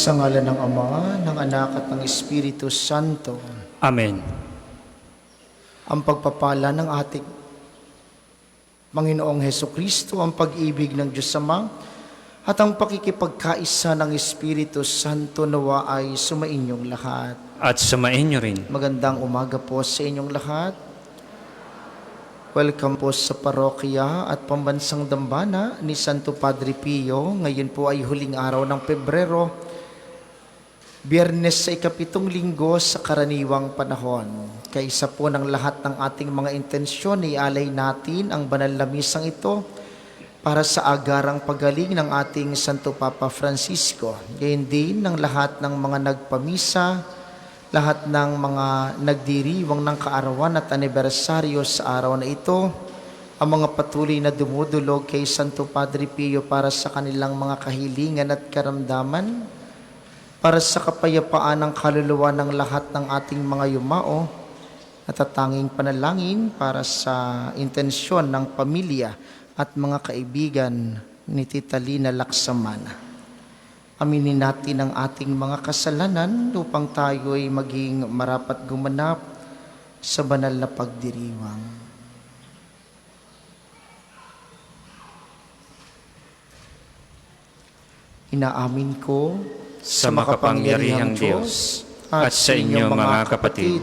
Sa ngalan ng Ama, ng Anak at ng Espiritu Santo. Amen. Ang pagpapala ng ating Panginoong Hesukristo, ang pag-ibig ng Diyos Ama, at ang pakikipagkaisa ng Espiritu Santo nawa ay sumainyong lahat. At sumainyo rin. Magandang umaga po sa inyong lahat. Welcome po sa parokya at pambansang dambana ni Santo Padre Pio. Ngayon po ay huling araw ng Pebrero, Biyernes sa ikapitong linggo sa karaniwang panahon. Kaysa po ng lahat ng ating mga intensyon, ialay natin ang banal na misang ito para sa agarang pagaling ng ating Santo Papa Francisco. Gayon din ng lahat ng mga nagpamisa, lahat ng mga nagdiriwang ng kaarawan at anibersaryo sa araw na ito, ang mga patuloy na dumudulog kay Santo Padre Pio para sa kanilang mga kahilingan at karamdaman, para sa kapayapaan ng kaluluwa ng lahat ng ating mga yumao, natatanging panalangin para sa intensyon ng pamilya at mga kaibigan ni Tita Lina Laksamana. Aminin natin ang ating mga kasalanan upang tayo'y maging marapat gumanap sa banal na pagdiriwang. Inaamin ko Sa makapangyarihang Diyos at sa inyo mga kapatid,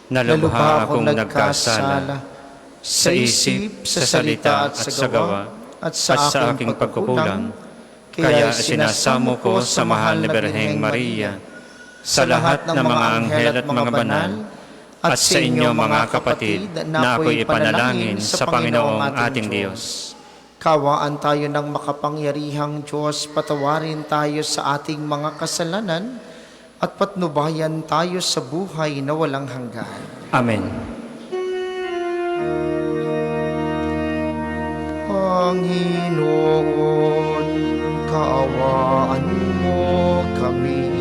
na lubha akong nagkasala sa isip, sa salita at sa gawa, at sa aking pagkukulang. Kaya sinasamo ko sa mahal na Birheng Maria, sa lahat ng mga anghel at mga banal, at sa inyo mga kapatid, na ako'y ipanalangin sa Panginoong ating Diyos. Kawaan tayo ng makapangyarihang Diyos, patawarin tayo sa ating mga kasalanan at patnubayan tayo sa buhay na walang hanggan. Amen. Panginoon, kaawaan mo kami.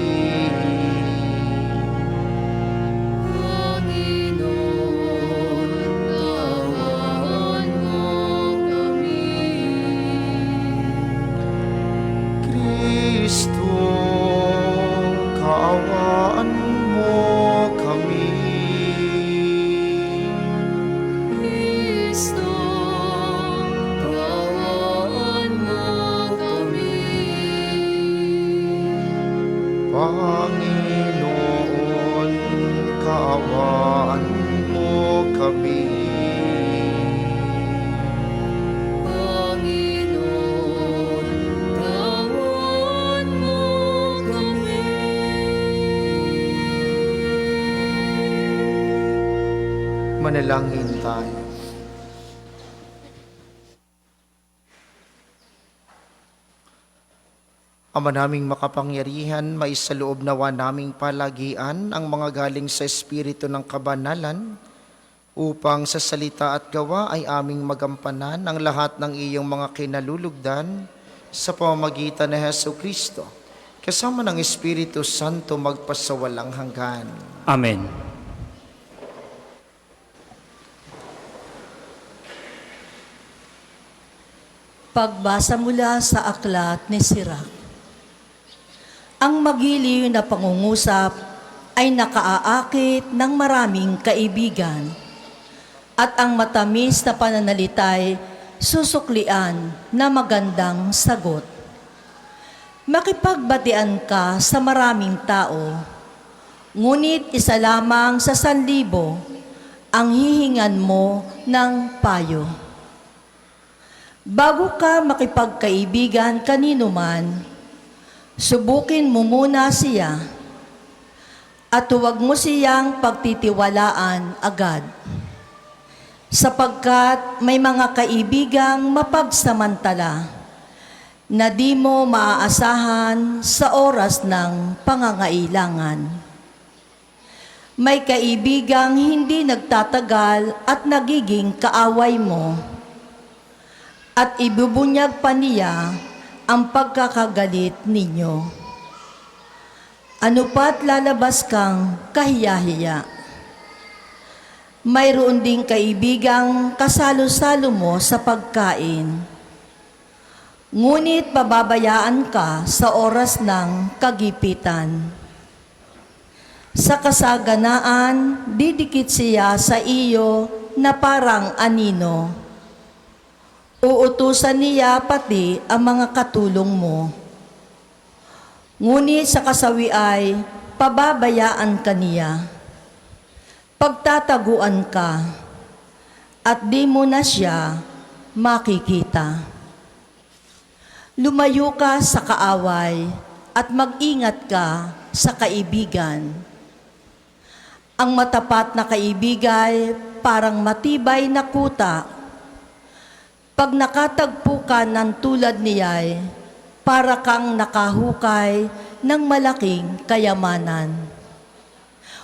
Kaawaan mo kami. Kristo, kaawaan mo kami. Panginoon, kaawaan mo kami. Manalangin tayo. Ama naming makapangyarihan, maisaloob nawa naming palagian ang mga galing sa Espiritu ng kabanalan, upang sa salita at gawa ay aming magampanan ang lahat ng iyong mga kinalulugdan sa pamamagitan ni Hesukristo, kasama ng Espiritu Santo magpasawalang hanggan. Amen. Pagbasa mula sa aklat ni Sirach. Ang magiliw na pangungusap ay nakaaakit ng maraming kaibigan, at ang matamis na pananalitay susuklian na magandang sagot. Makipagbatian ka sa maraming tao, ngunit isa lamang sa 1,000 ang hihingan mo ng payo. Bago ka makipagkaibigan kanino man, subukin mo muna siya at huwag mo siyang pagtitiwalaan agad, sapagkat may mga kaibigang mapagsamantala na di mo maaasahan sa oras ng pangangailangan. May kaibigang hindi nagtatagal at nagiging kaaway mo, at ibubunyag pa niya ang pagkakagalit ninyo. Ano pa't lalabas kang kahiya-hiya? Mayroon ding kaibigang kasalo-salo mo sa pagkain, Ngunit pababayaan ka sa oras ng kagipitan. Sa kasaganaan, didikit siya sa iyo na parang anino. Uutusan niya pati ang mga katulong mo. Ngunit sa kasawi ay pababayaan ka niya. Pagtataguan ka, at di mo na siya makikita. Lumayo ka sa kaaway at mag-ingat ka sa kaibigan. Ang matapat na kaibigay parang matibay na kuta. Pag nakatagpo ka ng tulad niya'y para kang nakahukay ng malaking kayamanan.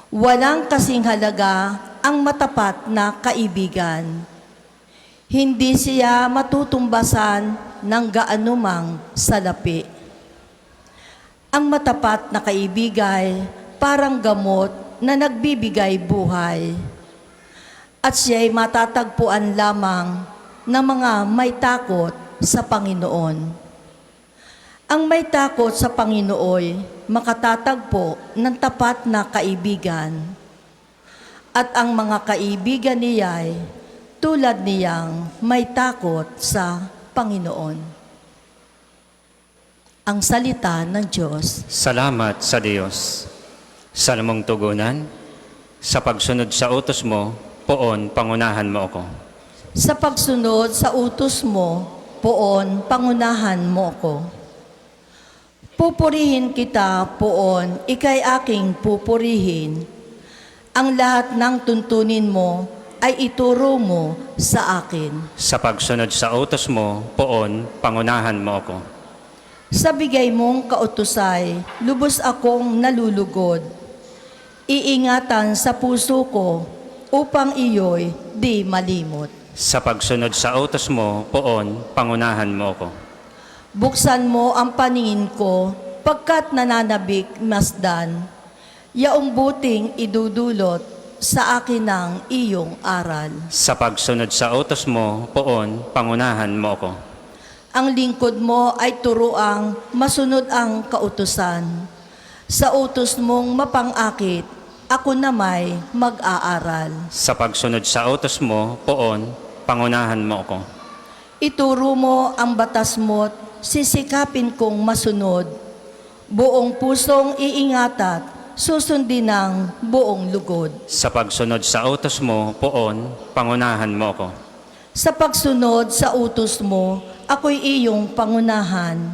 Walang kasing halaga ang matapat na kaibigan. Hindi siya matutumbasan ng gaanumang salapi. Ang matapat na kaibigay parang gamot na nagbibigay buhay. At siya'y matatagpuan lamang ng mga may takot sa Panginoon. Ang may takot sa Panginooy makatatagpo ng tapat na kaibigan. At ang mga kaibigan niya'y tulad niyang may takot sa Panginoon. Ang salita ng Diyos. Salamat sa Diyos. Sa lamang tugunan, sa pagsunod sa utos mo, poon, pangunahan mo ako. Sa pagsunod sa utos mo, poon, pangunahan mo ako. Pupurihin kita, poon, ika'y aking pupurihin. Ang lahat ng tuntunin mo ay ituro mo sa akin. Sa pagsunod sa utos mo, poon, pangunahan mo ako. Sa bigay mong kautusay, lubos akong nalulugod. Iingatan sa puso ko upang iyo'y di malimot. Sa pagsunod sa utos mo, poon, pangunahan mo ako. Buksan mo ang paningin ko pagkat nananabik masdan. Yaong buting idudulot sa akin ng iyong aral. Sa pagsunod sa utos mo, poon, pangunahan mo ako. Ang lingkod mo ay turuang masunod ang kautusan. Sa utos mong mapangakit, ako na may mag-aaral. Sa pagsunod sa utos mo, poon, pangunahan mo ako. Ituro mo ang batas mo't sisikapin kong masunod. Buong pusong iingatat, susundin ng buong lugod. Sa pagsunod sa utos mo, poon, pangunahan mo ako. Sa pagsunod sa utos mo, ako'y iyong pangunahan.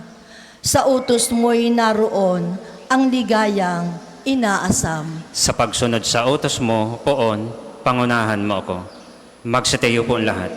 Sa utos mo'y naroon ang ligayang inaasam. Sa pagsunod sa utos mo, poon, pangunahan mo ako. Magsitayo po ang lahat.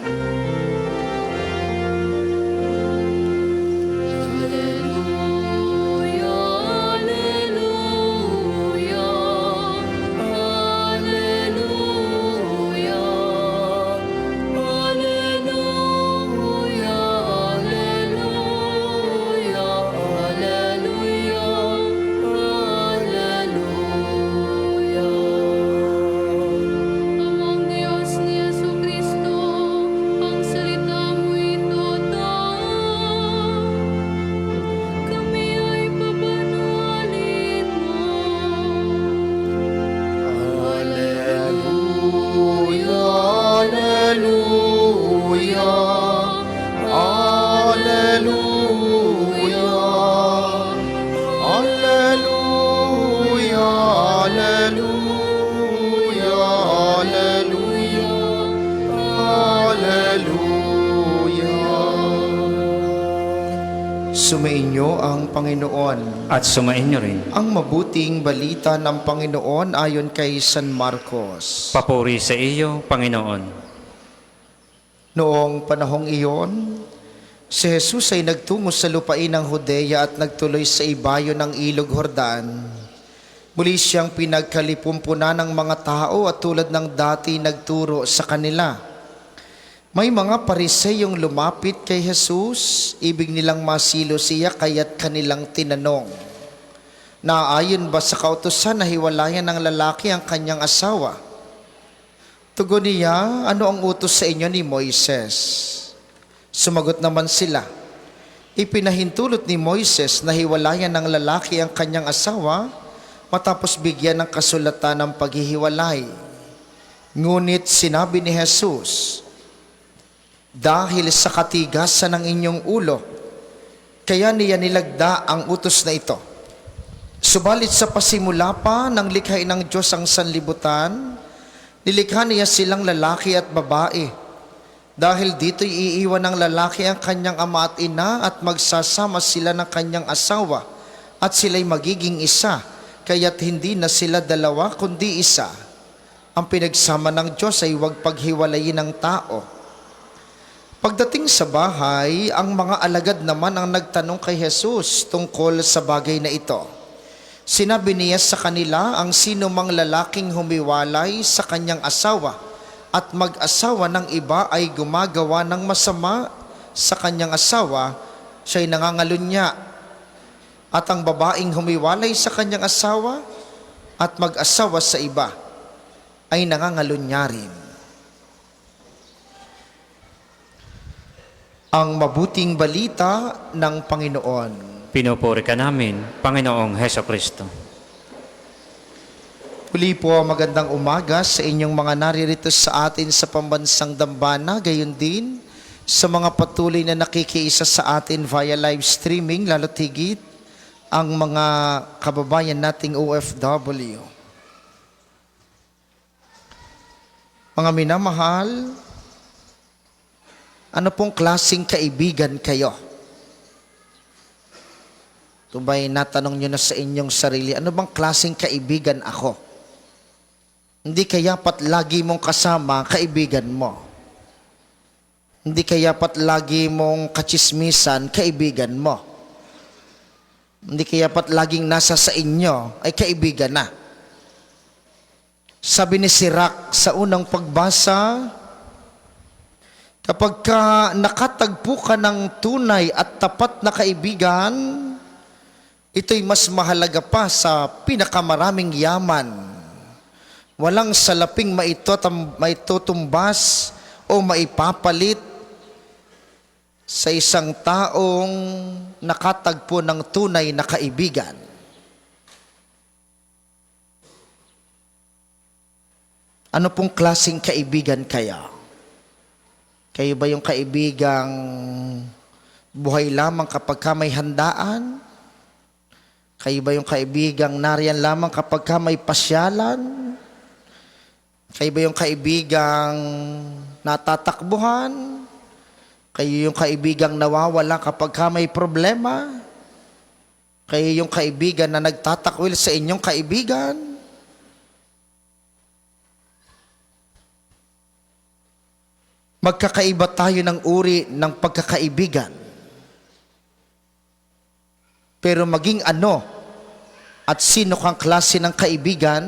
Amang Diyos ni Jesucristo, ang salita mo'y totoo. Kami ay papanalin mo. Alleluia, alleluia, alleluia, alleluia, alleluia, alleluia, alleluia. Sumainyo ang Panginoon. At sumain niyo rin. Ang mabuting balita ng Panginoon ayon kay San Marcos. Papuri sa iyo, Panginoon. Noong panahong iyon, si Jesus ay nagtungo sa lupain ng Judea at nagtuloy sa ibayo ng Ilog Jordan. Muli siyang pinagkalipumpunan ng mga tao at tulad ng dati nagturo sa kanila. May mga Pariseyong lumapit kay Jesus, ibig nilang masilo siya kaya't kanilang tinanong, naayon ba sa kautusan na hiwalayan ng lalaki ang kanyang asawa? Tugon niya, ano ang utos sa inyo ni Moises? Sumagot naman sila, Ipinahintulot ni Moises na hiwalayan ng lalaki ang kanyang asawa matapos bigyan ng kasulatan ng paghihiwalay. Ngunit sinabi ni Jesus, dahil sa katigasan ng inyong ulo, kaya niya nilagda ang utos na ito. Subalit sa pasimula pa ng likhain ng Diyos ang sanlibutan, nilikha niya silang lalaki at babae. Dahil dito'y iiwan ng lalaki ang kanyang ama at ina at magsasama sila ng kanyang asawa at sila'y magiging isa, kaya't hindi na sila dalawa kundi isa. Ang pinagsama ng Diyos ay huwag paghiwalayin ng tao. Pagdating sa bahay, ang mga alagad naman ang nagtanong kay Jesus tungkol sa bagay na ito. Sinabi niya sa kanila, ang sino mang lalaking humiwalay sa kanyang asawa at mag-asawa ng iba ay gumagawa ng masama sa kanyang asawa, siya'y nangangalunya. At ang babaeng humiwalay sa kanyang asawa at mag-asawa sa iba ay nangangalunya rin. Ang mabuting balita ng Panginoon. Pinupuri ka namin, Panginoong Heso Kristo. Muli po, magandang umaga sa inyong mga naririto sa atin sa pambansang dambana, gayon din sa mga patuloy na nakikiisa sa atin via live streaming, lalo't higit ang mga kababayan nating OFW. Mga minamahal, ano pong klaseng kaibigan kayo? Ito ba'y natanong nyo na sa inyong sarili, ano bang klaseng kaibigan ako? Hindi kaya pat lagi mong kasama kaibigan mo. Hindi kaya pat lagi mong katsismisan kaibigan mo. Hindi kaya pat laging nasa sa inyo ay kaibigan na. Sabi ni Sirach sa unang pagbasa, kapag ka nakatagpo ka ng tunay at tapat na kaibigan, ito'y mas mahalaga pa sa pinakamaraming yaman. Walang salaping maitutumbas o maipapalit sa isang taong nakatagpo ng tunay na kaibigan. Ano pong klaseng kaibigan kaya? Kayo ba yung kaibigang buhay lamang kapag ka may handaan? Kayo ba yung kaibigang nariyan lamang kapag ka may pasyalan? Kayo ba yung kaibigang natatakbuhan? Kayo yung kaibigang nawawala kapag ka may problema? Kayo yung kaibigan na nagtatakwil sa inyong kaibigan? Magkakaiba tayo ng uri ng pagkakaibigan. Pero maging ano at sino kang klase ng kaibigan,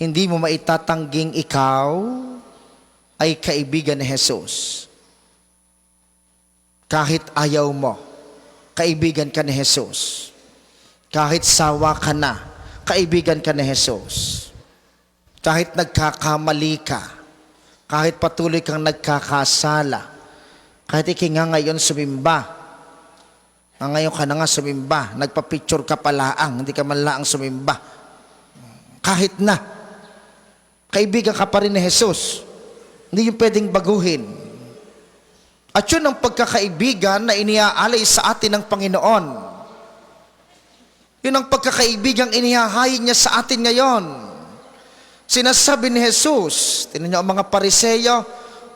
hindi mo maitatangging ikaw ay kaibigan ni Jesus. Kahit ayaw mo, kaibigan ka ni Jesus. Kahit sawa ka na, kaibigan ka ni Jesus. Kahit nagkakamali ka, kahit patuloy kang nagkakasala, kahit ikinga ngayon sumimba, ngayon ka na nga sumimba, nagpa-picture ka palaang, hindi ka man laang sumimba. Kahit na, kaibigan ka pa rin ni Jesus. Hindi yung pwedeng baguhin. At yun ang pagkakaibigan na iniaalay sa atin ng Panginoon. Yun ang pagkakaibigang inihahayin niya sa atin ngayon. Sinasabi ni Jesus, tingnan niyo ang mga Pariseyo,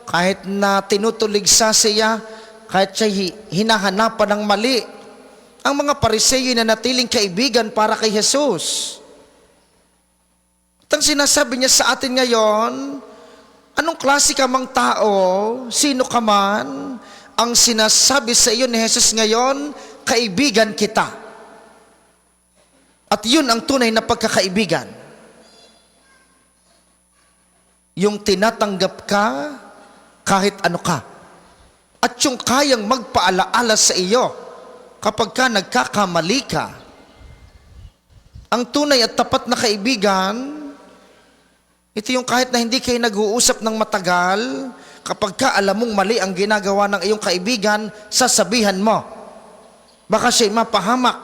kahit na tinutuligsa siya, kahit siya hinahanapan ng mali, ang mga Pariseyo na natiling kaibigan para kay Jesus. At ang sinasabi niya sa atin ngayon, anong klase ka mang tao, sino ka man, ang sinasabi sa iyo ni Jesus ngayon, kaibigan kita. At yun ang tunay na pagkakaibigan. Yung tinatanggap ka kahit ano ka. At yung kayang magpaalaala sa iyo kapag ka nagkakamali ka. Ang tunay at tapat na kaibigan, ito yung kahit na hindi kayo nag-uusap ng matagal, Kapag ka alam mong mali ang ginagawa ng iyong kaibigan, sasabihan mo. Baka siya mapahamak.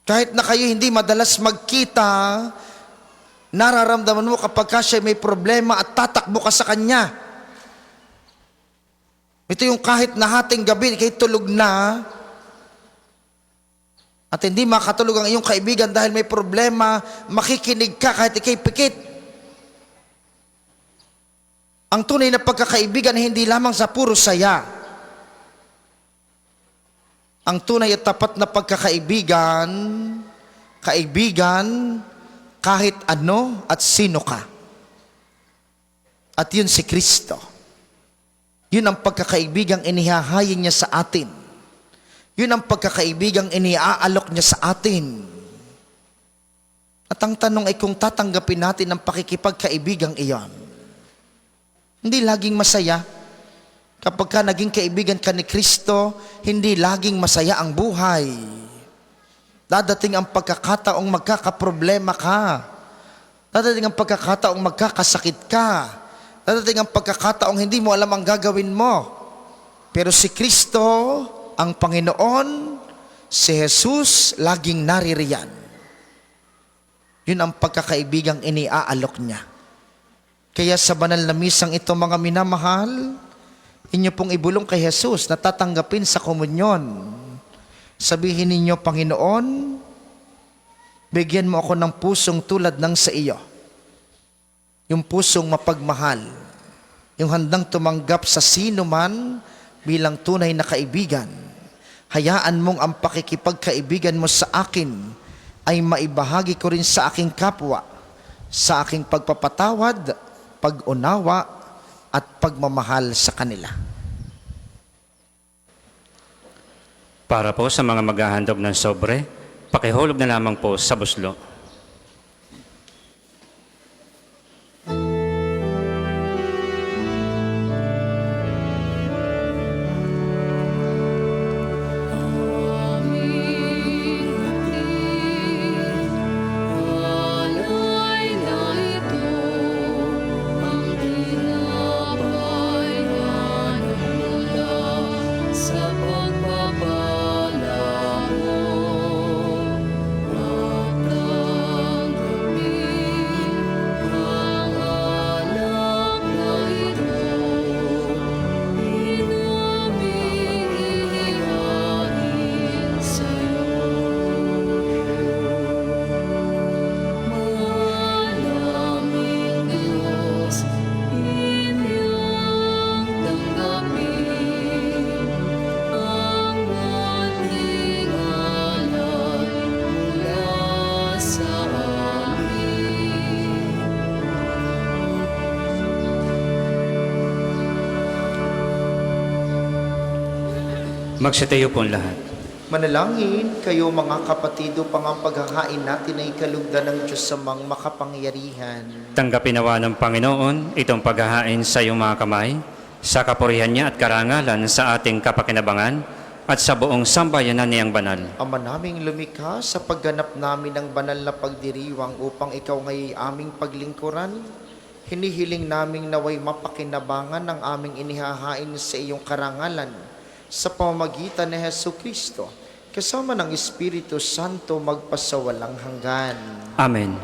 Kahit na kayo hindi madalas magkita, nararamdaman mo kapag ka siya may problema at tatakbo ka sa kanya. Ito yung kahit na hating gabi, kahit tulog na, at hindi makatulog ang iyong kaibigan dahil may problema, makikinig ka kahit ikay pikit. Ang tunay na pagkakaibigan hindi lamang sa puro saya. Ang tunay at tapat na pagkakaibigan, kaibigan kahit ano at sino ka. At yun si Kristo. Yun ang pagkakaibigang inihahayin niya sa atin. Yun ang pagkakaibigang iniaalok niya sa atin. At ang tanong ay kung tatanggapin natin ang pakikipagkaibigang iyon. Hindi laging masaya. Kapag ka naging kaibigan ka ni Kristo, hindi laging masaya ang buhay. Dadating ang pagkakataong magkakaproblema ka. Dadating ang pagkakataong magkakasakit ka. Dadating ang pagkakataong hindi mo alam ang gagawin mo. Pero si Kristo, ang Panginoon, si Jesus, laging naririyan. Yun ang pagkakaibigang iniaalok niya. Kaya sa banal na misang ito, mga minamahal, inyo pong ibulong kay Jesus na tatanggapin sa komunyon. Sabihin ninyo, Panginoon, bigyan mo ako ng pusong tulad ng sa iyo. Yung pusong mapagmahal. Yung handang tumanggap sa sino man bilang tunay na kaibigan. Hayaan mong ang pakikipagkaibigan mo sa akin ay maibahagi ko rin sa aking kapwa, sa aking pagpapatawad, pag-unawa, at pagmamahal sa kanila. Para po sa mga maghahandog ng sobre, pakihulog na lamang po sa buslo. Magsitayo po ang lahat. Manalangin kayo mga kapatid upang ang paghahain natin ay kalugdan ng Diyos sa mga makapangyarihan. Tanggapin nawa ng Panginoon itong paghahain sa iyong mga kamay, sa kapurihan niya at karangalan sa ating kapakinabangan at sa buong sambayanan niyang banal. Ama naming lumikha, sa pagganap namin ng banal na pagdiriwang upang ikaw ngayon aming paglingkuran, hinihiling naming naway mapakinabangan ng aming inihahain sa iyong karangalan sa pamamagitan ni Jesucristo, kasama ng Espiritu Santo magpasawalang hanggan. Amen.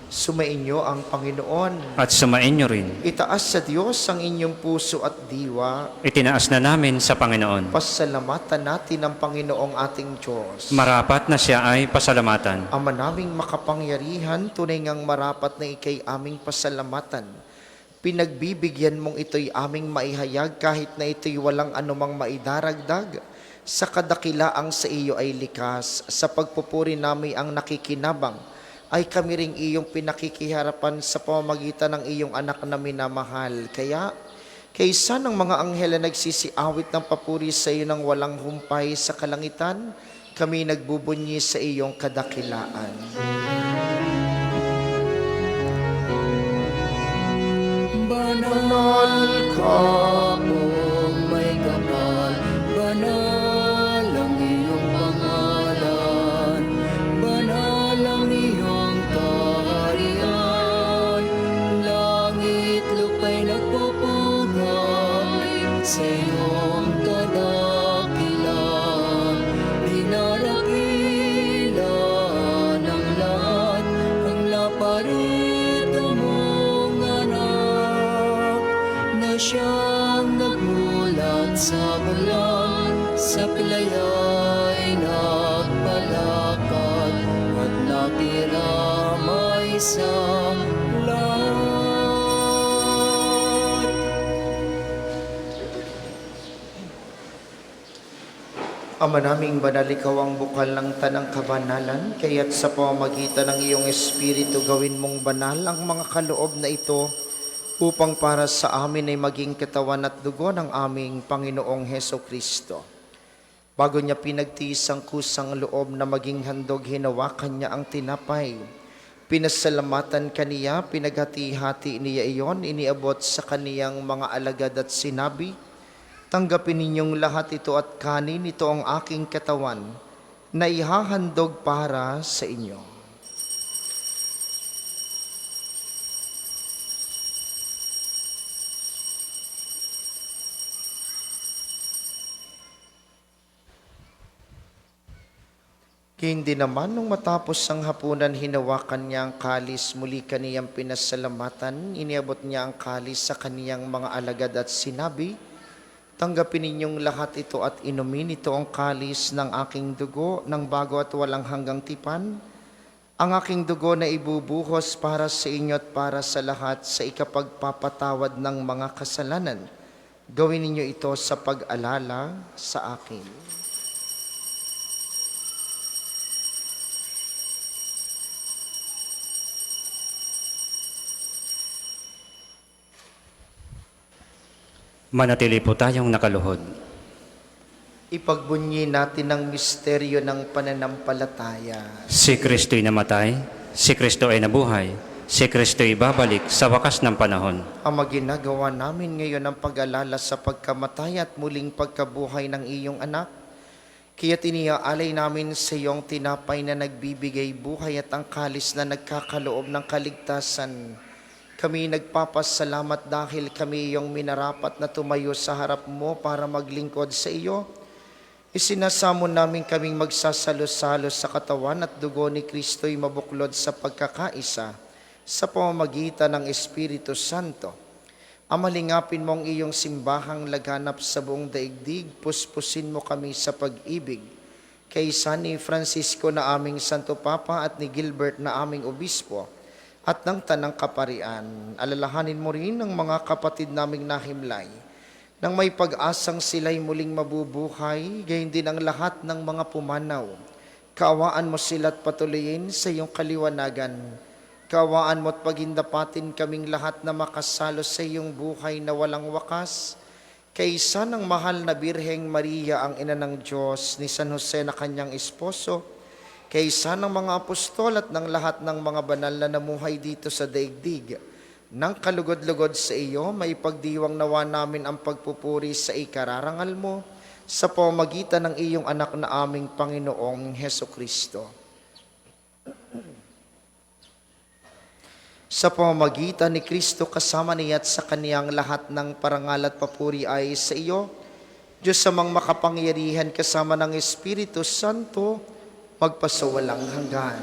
Sumainyo ang Panginoon. At sumainyo rin. Itaas sa Diyos ang inyong puso at diwa. Itinaas na namin sa Panginoon. Pasalamatan natin ang Panginoong ating Diyos. Marapat na siya ay pasalamatan. Ama naming makapangyarihan, tunay ngang marapat na ikay aming pasalamatan. Pinagbibigyan mong ito'y aming maihayag kahit na ito'y walang anumang maidaragdag. Sa kadakilaang sa iyo ay likas, sa pagpupuri namin ang nakikinabang, ay kami ring iyong pinakikiharapan sa pamamagitan ng iyong anak na minamahal. Kaya, kaysa ng mga anghel na nagsisiawit ng papuri sa iyo ng walang humpay sa kalangitan, kami nagbubunyi sa iyong kadakilaan. Banal ka mong may kapal, banal ang iyong pangalan, banal ang iyong kaharian, langit lupa'y salat. Ama naming banal, ikaw ang bukal ng tanang kabanalan, kaya't sa pamamagitan ng iyong Espiritu gawin mong banal ang mga kaloob na ito upang para sa amin ay maging katawan at dugo ng aming Panginoong Heso Kristo. Bago niya pinagtiis ang kusang loob na maging handog, hinawakan niya ang tinapay. Pinasalamatan kaniya, pinaghati-hati niya iyon, iniabot sa kaniyang mga alagad at sinabi, "Tanggapin ninyong lahat ito at kanin, ito ang aking katawan na ihahandog para sa inyo." Hindi naman nung matapos ang hapunan, hinawakan niya ang kalis, muli kaniyang pinasalamatan, iniabot niya ang kalis sa kaniyang mga alagad at sinabi, "Tanggapin ninyong lahat ito at inumin, ito ang kalis ng aking dugo ng bago at walang hanggang tipan, ang aking dugo na ibubuhos para sa inyo at para sa lahat sa ikapagpapatawad ng mga kasalanan. Gawin ninyo ito sa pag-alala sa akin." Manatili po tayong nakaluhod. Ipagbunyi natin ang misteryo ng pananampalataya. Si Kristo'y namatay, si Kristo ay nabuhay, si Kristo'y babalik sa wakas ng panahon. Ang maginagawa namin ngayon ang pag-alala sa pagkamatay at muling pagkabuhay ng iyong anak. Kaya tiniaalay namin sa iyong tinapay na nagbibigay buhay at ang kalis na nagkakaloob ng kaligtasan. Kami nagpapasalamat dahil kami iyong minarapat na tumayo sa harap mo para maglingkod sa iyo. Isinasamo namin kaming magsasalo-salo sa katawan at dugo ni Kristo'y mabuklod sa pagkakaisa sa pamamagitan ng Espiritu Santo. Amalingapin mo ang iyong simbahang laganap sa buong daigdig, puspusin mo kami sa pag-ibig. Kaysa ni Francisco na aming Santo Papa at ni Gilbert na aming Obispo, at ng Tanang Kaparian, alalahanin mo rin ang mga kapatid naming nahimlay, nang may pag-asang sila'y muling mabubuhay, gayon din ang lahat ng mga pumanaw. Kaawaan mo sila't patuloyin sa iyong kaliwanagan. Kaawaan mo at pagindapatin kaming lahat na makasalo sa iyong buhay na walang wakas. Kaysa ng mahal na Birheng Maria, ang ina ng Diyos, ni San Jose na kanyang esposo, kaysa ng mga apostol at ng lahat ng mga banal na namuhay dito sa daigdig, nang kalugod-lugod sa iyo, may pagdiwang nawa namin ang pagpupuri sa ikararangal mo sa pamamagitan ng iyong anak na aming Panginoong Heso Kristo. Sa pamamagitan ni Kristo kasama niya at sa kaniyang lahat ng parangal at papuri ay sa iyo, Diyos amang makapangyarihan kasama ng Espiritu Santo, magpasawalang hanggan.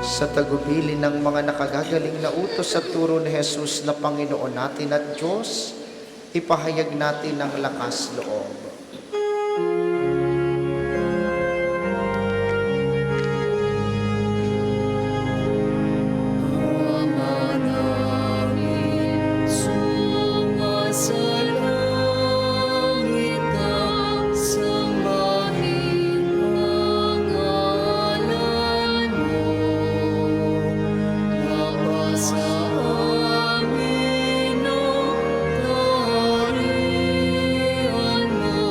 Sa tagubilin ng mga nakagagaling na utos at turo ni Jesus na Panginoon natin at Diyos, ipahayag natin ang lakas loob. Sa amin ang kaharian mo.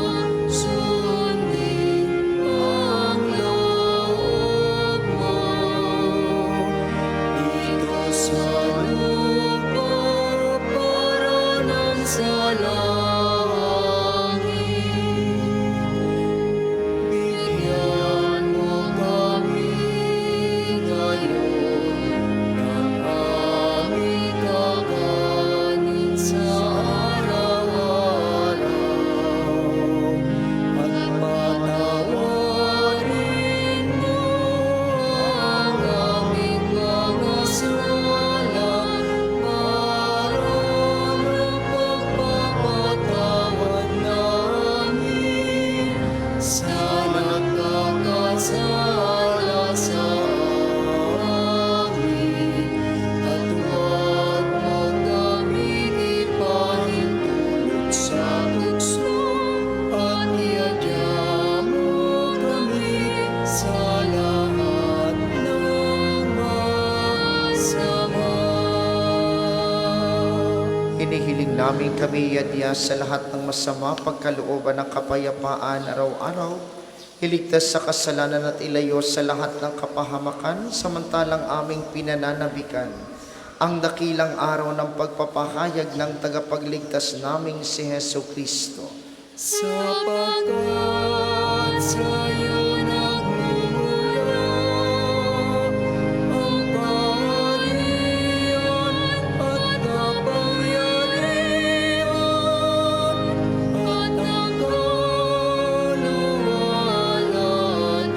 Hinihiling namin kami yadya sa lahat ng masama, pagkalooban ng kapayapaan araw-araw. Iligtas sa kasalanan at ilayo sa lahat ng kapahamakan, samantalang aming pinananabikan ang dakilang araw ng pagpapahayag ng tagapagligtas naming si Hesu Kristo. Sapagkat sa'yo nagmumula ang kaharian at kapangyarihan at ang kaluwalhatian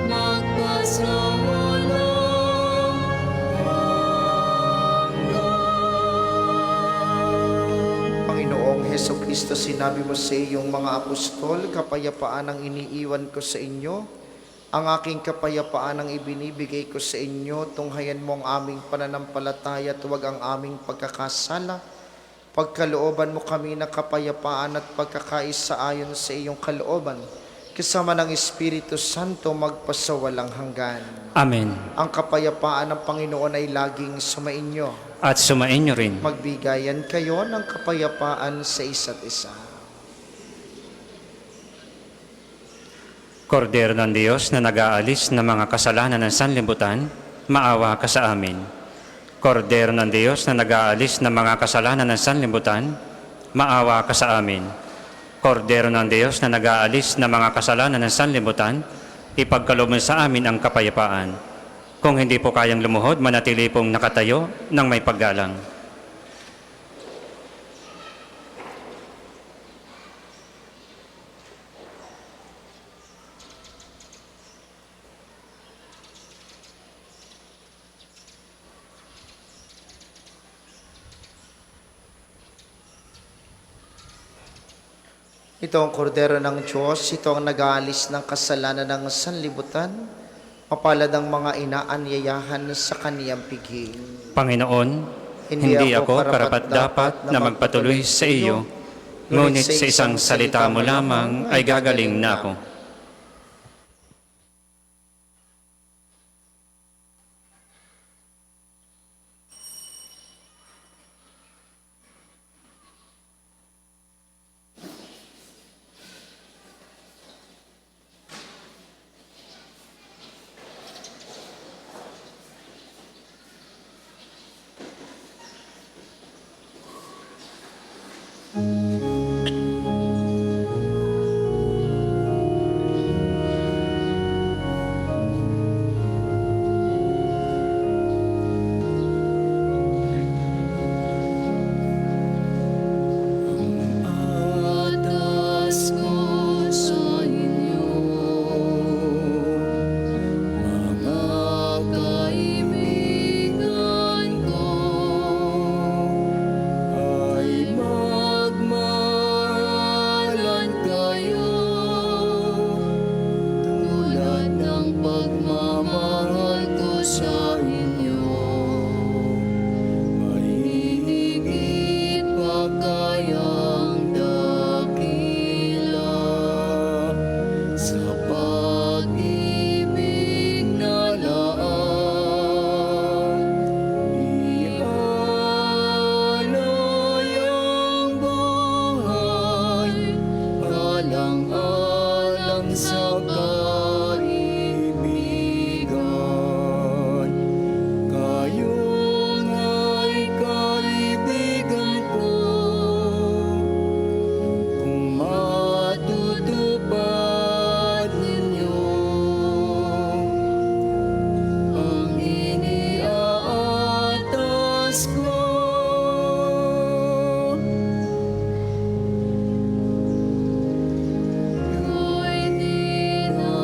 magpasawalang Panginoong Heso Kristo, sinabi mo sa iyong mga apostol, kapayapaan ang iniiwan ko sa inyo, ang aking kapayapaan ang ibinibigay ko sa inyo, tunghayan mo ang aming pananampalataya at huwag ang aming pagkakasala. Pagkalooban mo kami na kapayapaan at pagkakaisa ayon sa iyong kalooban, kasama ng Espiritu Santo magpasawalang hanggan. Amen. Ang kapayapaan ng Panginoon ay laging sumainyo. At sumainyo rin. Magbigayan kayo ng kapayapaan sa isa't isa. Kordero ng Diyos na nag-aalis ng mga kasalanan ng sanlibutan, maawa ka sa amin. Kordero ng Diyos na nag-aalis ng mga kasalanan ng sanlibutan, maawa ka sa amin. Kordero ng Diyos na nag-aalis ng mga kasalanan ng sanlibutan, ipagkaloob mo sa amin ang kapayapaan. Kung hindi po kayang lumuhod, manatili pong nakatayo ng may paggalang. Ito ang kordero ng Diyos, ito ang nag-aalis ng kasalanan ng sanlibutan. Mapalad ang mga inaanyayahan sa kaniyang piging. Panginoon, hindi ako karapat-dapat na magpatuloy sa iyo, ngunit sa isang salita mo lamang ay gagaling na ako. Atas ko sa inyo, mga kaibigan ko, ay magmahalan kayo tulad ng pagmamahal ko sa inyo. May higit pa kayang dakila sa pag-ibig na laang ialay ang buhay alang-alang sa kaibigan. Kayo nga'y kaibigan ko, kung matutupad ninyo ang iniaatas ko. Ako'y di na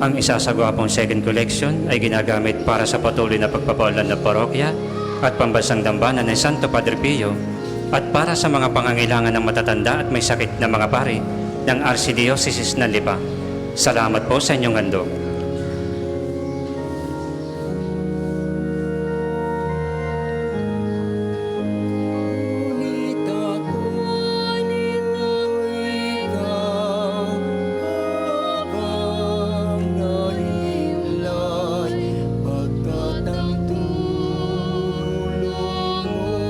Ang isasagawa pong second collection ay ginagamit para sa patuloy na pagpapaunlad ng parokya at pambansang dambana ng Santo Padre Pio at para sa mga pangangailangan ng matatanda at may sakit na mga pari ng Archdiocese ng Lipa. Salamat po sa inyong handog. Ngunit ako'y ninaway ka habang nahimlay pagkat ang tulong mo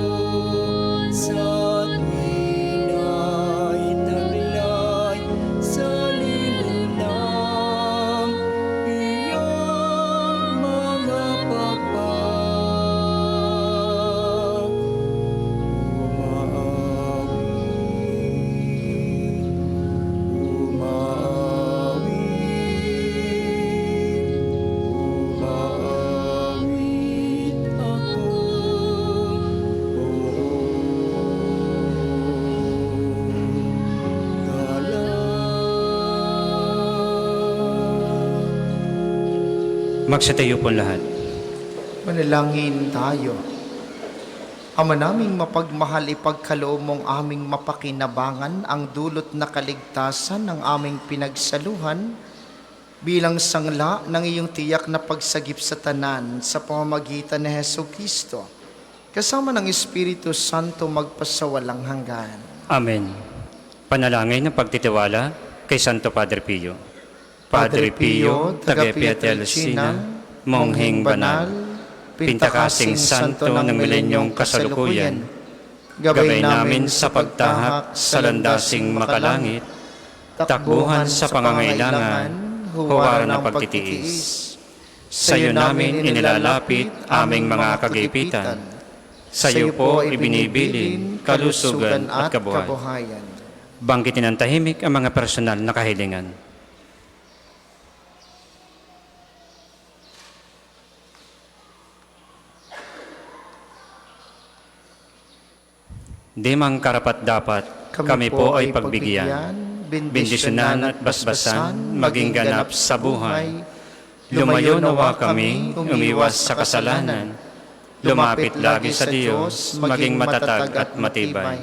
sa akin ay taglay sa lilinang iyong mga pagpag. Umaawit ako, Magsitayo po lahat. Manalangin tayo. Ama naming mapagmahal, ipagkaloob mong aming mapakinabangan ang dulot na kaligtasan ng aming pinagsaluhan bilang sangla ng iyong tiyak na pagsagip sa tanan sa pamamagitan ni Jesucristo, kasama ng Espiritu Santo magpasawalang hanggan. Amen. Panalangin ng pagtitiwala kay Santo Padre Pio. Padre Pio, taga Pietrelcina, mongheng banal, pintakasing santo ng milenyong kasalukuyan, gabay namin sa pagtahak sa landasing makalangit, takbuhan sa pangangailangan, huwaran ng pagtitiis. Sa iyo namin inilalapit aming mga kagipitan. Sa iyo po ibinibilin kalusugan at kabuhayan. Banggitin ng tahimik ang mga personal na kahilingan. Di mang karapat-dapat, kami po ay pagbigyan, bendisyonan at basbasan, maging ganap sa buhay. Lumayo nawa kami, umiwas sa kasalanan, lumapit lagi sa Diyos, maging matatag at matibay.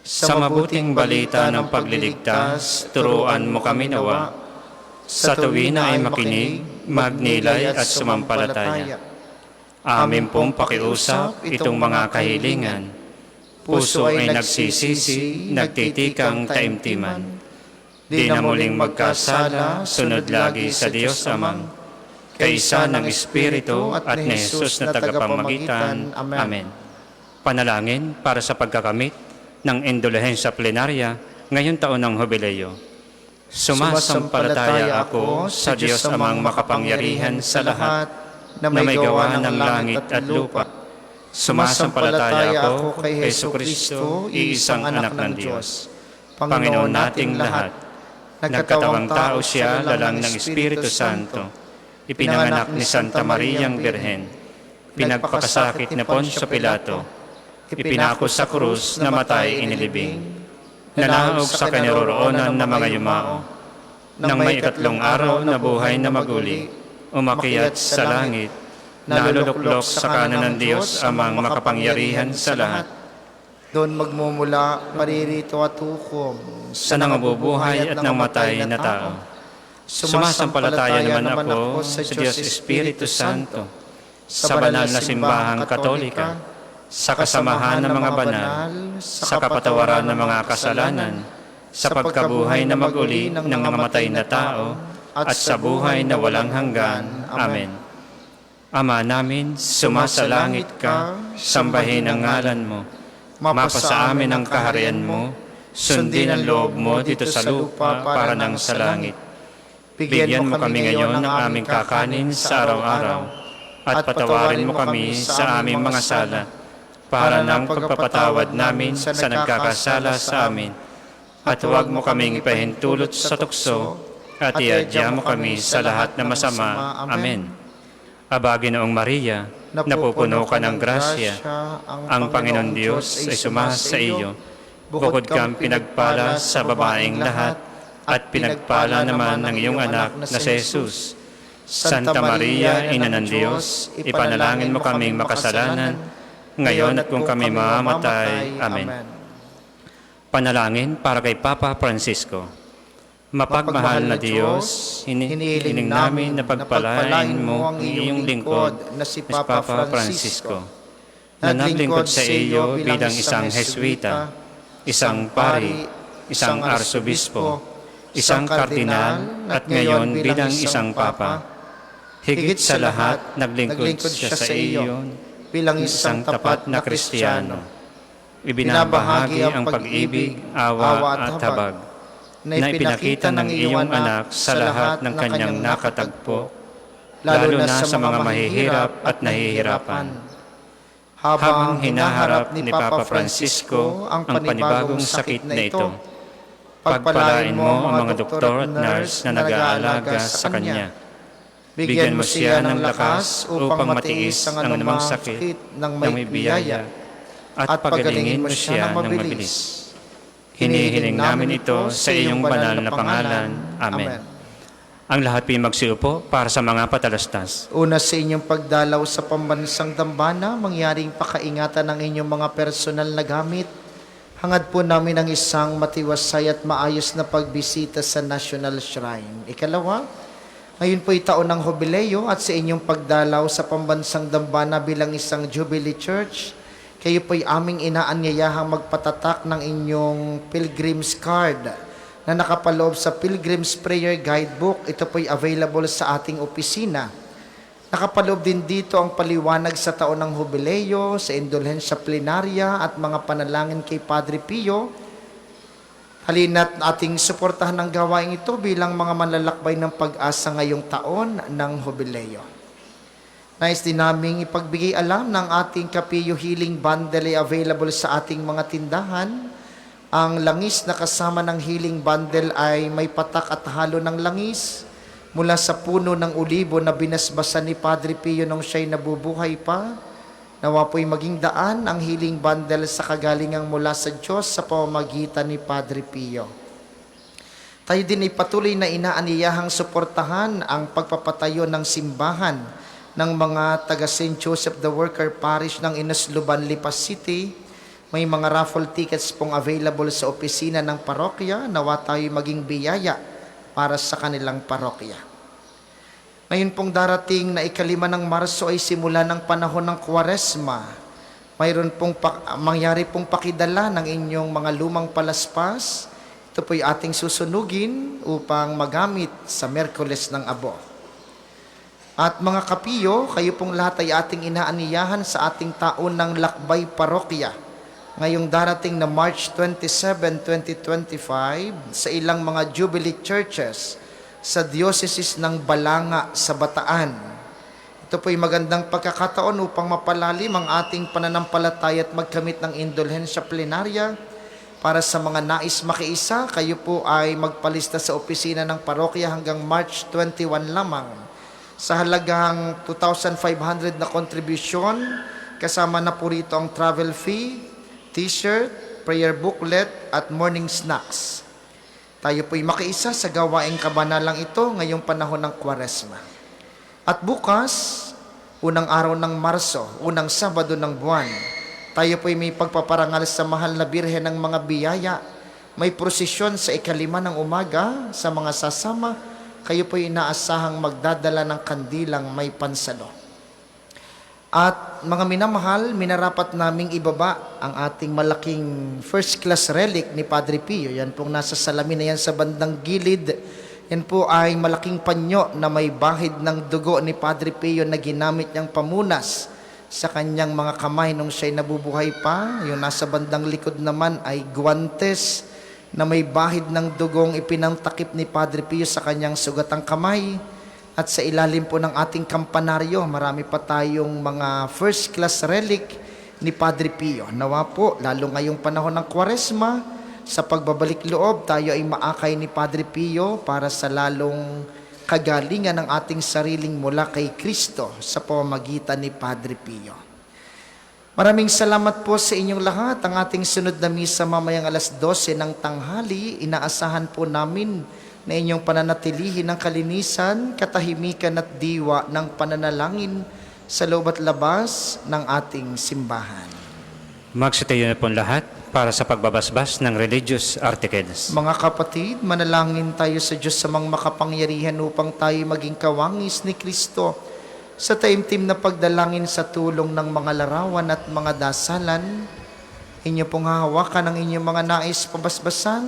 Sa mabuting balita ng pagliligtas, turuan mo kami nawa. Sa tuwina ay makinig, magnilay at sumampalataya. Amin pong pakiusap itong mga kahilingan. Puso ay nagsisisi, nagtitikang taimtiman. Di na muling magkasala, sunod lagi sa Diyos Amang, kaisa ng Espiritu at ni Jesus na tagapamagitan. Amen. Panalangin para sa pagkakamit ng indulhensya plenarya ngayong taon ng Jubileo. Sumasampalataya ako sa Diyos Amang makapangyarihan sa lahat na may gawa ng langit at lupa. Sumasampalataya ako kay Jesucristo, iisang anak ng Diyos, Panginoon nating lahat. Nagkatawang tao siya, lalang ng Espiritu Santo. Ipinanganak ni Santa Mariang Birhen. Pinagpakasakit ni Poncio Pilato. Ipinako sa krus, namatay inilibing. Nanaog sa kinaroroonan ng mga yumao. Nang may ikatlong araw na buhay na maguli, umakyat sa langit, naluluklok sa kanan ng Diyos Amang makapangyarihan sa lahat. Doon magmumula paririto at hukom Sa nangabubuhay at nangmatay na tao. Sumasampalataya naman ako sa Diyos Espiritu Santo, sa banal na simbahang katolika, sa kasamahan ng mga banal, sa kapatawaran ng mga kasalanan, sa pagkabuhay na maguli ng nangamatay na tao, at sa buhay na walang hanggan. Amen. Ama namin, sumasalangit ka, sambahin ang ngalan mo. Mapasa amin ang kaharian mo, sundin ang loob mo dito sa lupa para nang sa langit. Bigyan mo kami ngayon ng aming kakanin sa araw-araw, at patawarin mo kami sa aming mga sala, para nang pagpapatawad namin sa nagkakasala sa amin. At huwag mo kaming ipahintulot sa tukso, at iadya mo kami sa lahat na masama. Amen. Aba, Ginoong Maria, napupuno ka ng grasya, ang Panginoon Diyos ay sumasa iyo. Bukod kang pinagpala sa babaeng lahat, at pinagpala naman ng iyong anak na si Jesus. Santa Maria, Ina ng Diyos, ipanalangin mo kaming makasalanan, ngayon at kung kami mamamatay. Amen. Panalangin para kay Papa Francisco. Mapagmahal na Diyos, hinihiling namin na pagpalain mo ang iyong lingkod na si Papa Francisco, na naglingkod sa iyo bilang isang Jesuita, isang pari, isang arsobispo, isang kardinal, at ngayon bilang isang Papa. Higit sa lahat, naglingkod siya sa iyo bilang isang tapat na Kristiyano. Ibinabahagi ang pag-ibig, awa at habag na ipinakita ng iyong anak sa lahat ng kanyang nakatagpo, lalo na sa mga mahihirap at nahihirapan. Habang hinaharap ni Papa Francisco ang panibagong sakit na ito, pagpalain mo ang mga doktor at nurse na nag-aalaga sa kanya. Bigyan mo siya ng lakas upang matiis ang anumang sakit ng may biyaya at pagalingin mo siya ng mabilis. Hinihiling namin ito sa iyong banal na pangalan. Amen. Ang lahat po magsiupo para sa mga patalastas. Una sa inyong pagdalaw sa pambansang dambana, mangyaring pakaingatan ng inyong mga personal na gamit. Hangad po namin ang isang matiwasay at maayos na pagbisita sa National Shrine. Ikalawa, ngayon po'y taon ng Jubileo at sa inyong pagdalaw sa pambansang dambana bilang isang Jubilee Church, kayo po'y aming inaanyayahang magpatatak ng inyong Pilgrim's Card na nakapaloob sa Pilgrim's Prayer Guidebook. Ito po'y available sa ating opisina. Nakapaloob din dito ang paliwanag sa taon ng Jubileo, sa indulhensya plenarya at mga panalangin kay Padre Pio. Halina't ating suportahan ang gawain ito bilang mga manlalakbay ng pag-asa ngayong taon ng Jubileo. Nais din naming ipagbigay alam ng ating Kapio Healing Bundle ay available sa ating mga tindahan. Ang langis na kasama ng Healing Bundle ay may patak at halo ng langis mula sa puno ng ulibo na binasbasan ni Padre Pio nung siya'y nabubuhay pa. Nawa po'y maging daan ang Healing Bundle sa kagalingang mula sa Diyos sa pamamagitan ni Padre Pio. Tayo din ay patuloy na inaaniyahang suportahan ang pagpapatayo ng simbahan ng mga taga St. Joseph the Worker Parish ng Inasluban, Lipas City. May mga raffle tickets pong available sa opisina ng parokya. Nawa tayo maging biyaya para sa kanilang parokya. Ngayon pong darating na 5 ng Marso ay simula ng panahon ng Kwaresma. Mayroon pong mangyari pong pakidala ng inyong mga lumang palaspas. Ito po'y ating susunugin upang magamit sa Miyerkules ng Abo. At mga kapiyo, kayo pong lahat ay ating inaaniyahan sa ating taon ng Lakbay Parokya. Ngayong darating na March 27, 2025, sa ilang mga Jubilee Churches sa Diocese ng Balanga sa Bataan. Ito po'y magandang pagkakataon upang mapalalim ang ating pananampalataya at magkamit ng indulhensya plenarya. Para sa mga nais makiisa, kayo po ay magpalista sa opisina ng parokya hanggang March 21 lamang. Sa halagang 2,500 na kontribusyon, kasama na po rito ang travel fee, t-shirt, prayer booklet, at morning snacks. Tayo po'y makiisa sa gawaing kabanalang ito ngayong panahon ng Kwaresma. At bukas, unang araw ng Marso, unang Sabado ng buwan, tayo po'y may pagpaparangal sa mahal na Birhen ng mga biyaya. May prosesyon sa 5 ng umaga sa mga sasama. Kayo po'y inaasahang magdadala ng kandilang may pansalo. At mga minamahal, minarapat naming ibaba ang ating malaking first class relic ni Padre Pio. Yan pong nasa salamin na yan sa bandang gilid. Yan po ay malaking panyo na may bahid ng dugo ni Padre Pio na ginamit niyang pamunas sa kanyang mga kamay nung siya'y nabubuhay pa. Yung nasa bandang likod naman ay guwantes na may bahid ng dugong ipinangtakip ni Padre Pio sa kanyang sugatang kamay. At sa ilalim po ng ating kampanaryo, marami pa tayong mga first class relic ni Padre Pio. Nawa po, lalo ngayong panahon ng Kwaresma, sa pagbabalik loob, tayo ay maakay ni Padre Pio para sa lalong kagalingan ng ating sariling mula kay Kristo sa pamamagitan ni Padre Pio. Maraming salamat po sa inyong lahat. Ang ating sunod na misa mamayang alas 12 ng tanghali, inaasahan po namin na inyong pananatilihin ng kalinisan, katahimikan at diwa ng pananalangin sa loob at labas ng ating simbahan. Magsitayo na po lahat para sa pagbabasbas ng religious articles. Mga kapatid, manalangin tayo sa Diyos sa mga makapangyarihan upang tayo maging kawangis ni Kristo sa taimtim na pagdalangin sa tulong ng mga larawan at mga dasalan. Inyo pong hahawakan ang inyong mga nais pabasbasan.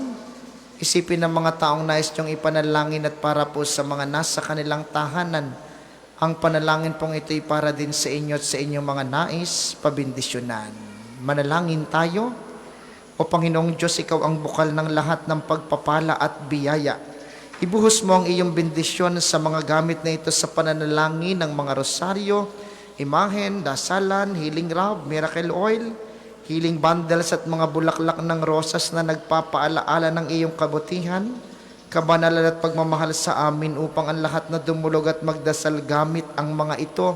Isipin ng mga taong nais niyong ipanalangin at para po sa mga nasa kanilang tahanan. Ang panalangin pong ito'y para din sa inyo at sa inyong mga nais pabindisyonan. Manalangin tayo. O Panginoong Diyos, Ikaw ang bukal ng lahat ng pagpapala at biyaya. Ibuhos mo ang iyong bendisyon sa mga gamit na ito sa pananalangin ng mga rosaryo, imahen, dasalan, healing rub, miracle oil, healing bundles at mga bulaklak ng rosas na nagpapaalaala ng iyong kabutihan, kabanalan at pagmamahal sa amin upang ang lahat na dumulog at magdasal gamit ang mga ito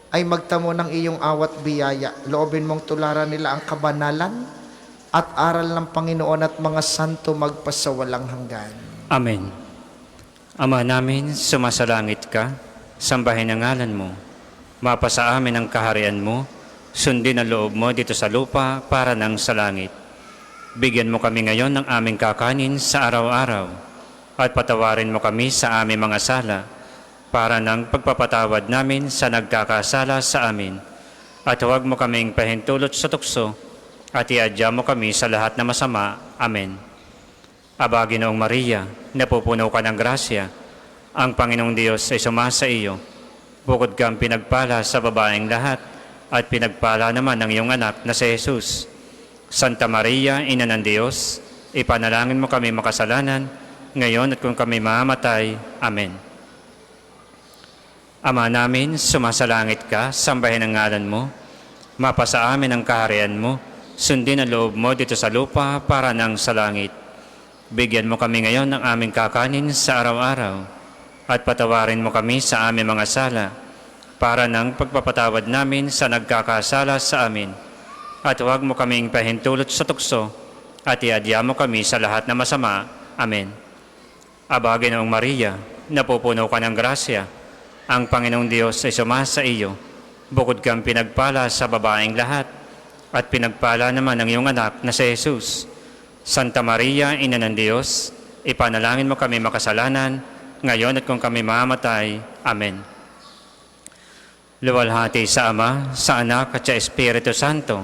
ay magtamo ng iyong awat biyaya. Loobin mong tularan nila ang kabanalan at aral ng Panginoon at mga santo magpasawalang hanggan. Amen. Ama namin, sumasalangit ka, sambahin ang ngalan mo. Mapasa amin ang kaharian mo, sundin ang loob mo dito sa lupa para ng sa langit. Bigyan mo kami ngayon ng aming kakanin sa araw-araw at patawarin mo kami sa aming mga sala para ng pagpapatawad namin sa nagkakasala sa amin. At huwag mo kaming pahintulot sa tukso at iadya mo kami sa lahat na masama. Amen. Aba, Ginoong Maria, napupuno ka ng grasya. Ang Panginoong Diyos ay sumasa iyo. Bukod kang pinagpala sa babaeng lahat, at pinagpala naman ng iyong anak na si Jesus. Santa Maria, Ina ng Diyos, ipanalangin mo kami makasalanan, ngayon at kung kami mamamatay. Amen. Ama namin, sumasalangit ka, sambahin ang ngalan mo. Mapasa amin ang kaharian mo, sundin ang loob mo dito sa lupa para ng sa langit. Bigyan mo kami ngayon ng aming kakanin sa araw-araw at patawarin mo kami sa aming mga sala para ng pagpapatawad namin sa nagkakasala sa amin. At huwag mo kaming pahintulot sa tukso at iadya mo kami sa lahat na masama. Amen. Aba, Ginoong Maria, napupuno ka ng grasya. Ang Panginoong Diyos ay sumasa iyo. Bukod kang pinagpala sa babaeng lahat at pinagpala naman ng iyong anak na si Jesus. Santa Maria, Ina ng Diyos, ipanalangin mo kami makasalanan, ngayon at kung kami mamamatay. Amen. Luwalhati sa Ama, sa Anak at sa Espiritu Santo,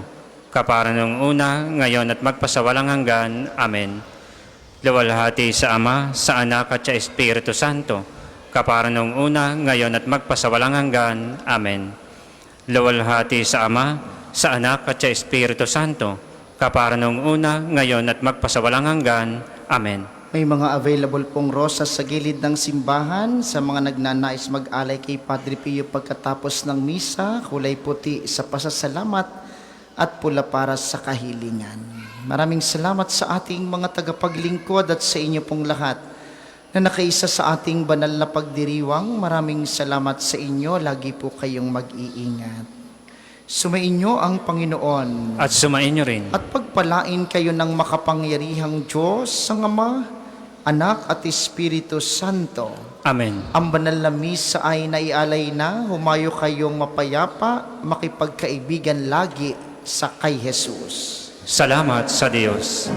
kapara nung una, ngayon at magpasawalang hanggan. Amen. Luwalhati sa Ama, sa Anak at sa Espiritu Santo, kapara nung una, ngayon at magpasawalang hanggan. Amen. Luwalhati sa Ama, sa Anak at sa Espiritu Santo, kapara nung una, ngayon at magpasawalang hanggan. Amen. May mga available pong rosas sa gilid ng simbahan sa mga nagnanais mag-alay kay Padre Pio pagkatapos ng misa, kulay puti sa pasasalamat at pula para sa kahilingan. Maraming salamat sa ating mga tagapaglingkod at sa inyo pong lahat na nakaisa sa ating banal na pagdiriwang. Maraming salamat sa inyo. Lagi po kayong mag-iingat. Sumainyo ang Panginoon. At sumainyo rin. At pagpalain kayo ng makapangyarihang Diyos, ang Ama, Anak at Espiritu Santo. Amen. Ang banal na misa ay naialay na, humayo kayong mapayapa, makipagkaibigan lagi sa kay Jesus. Salamat sa Diyos.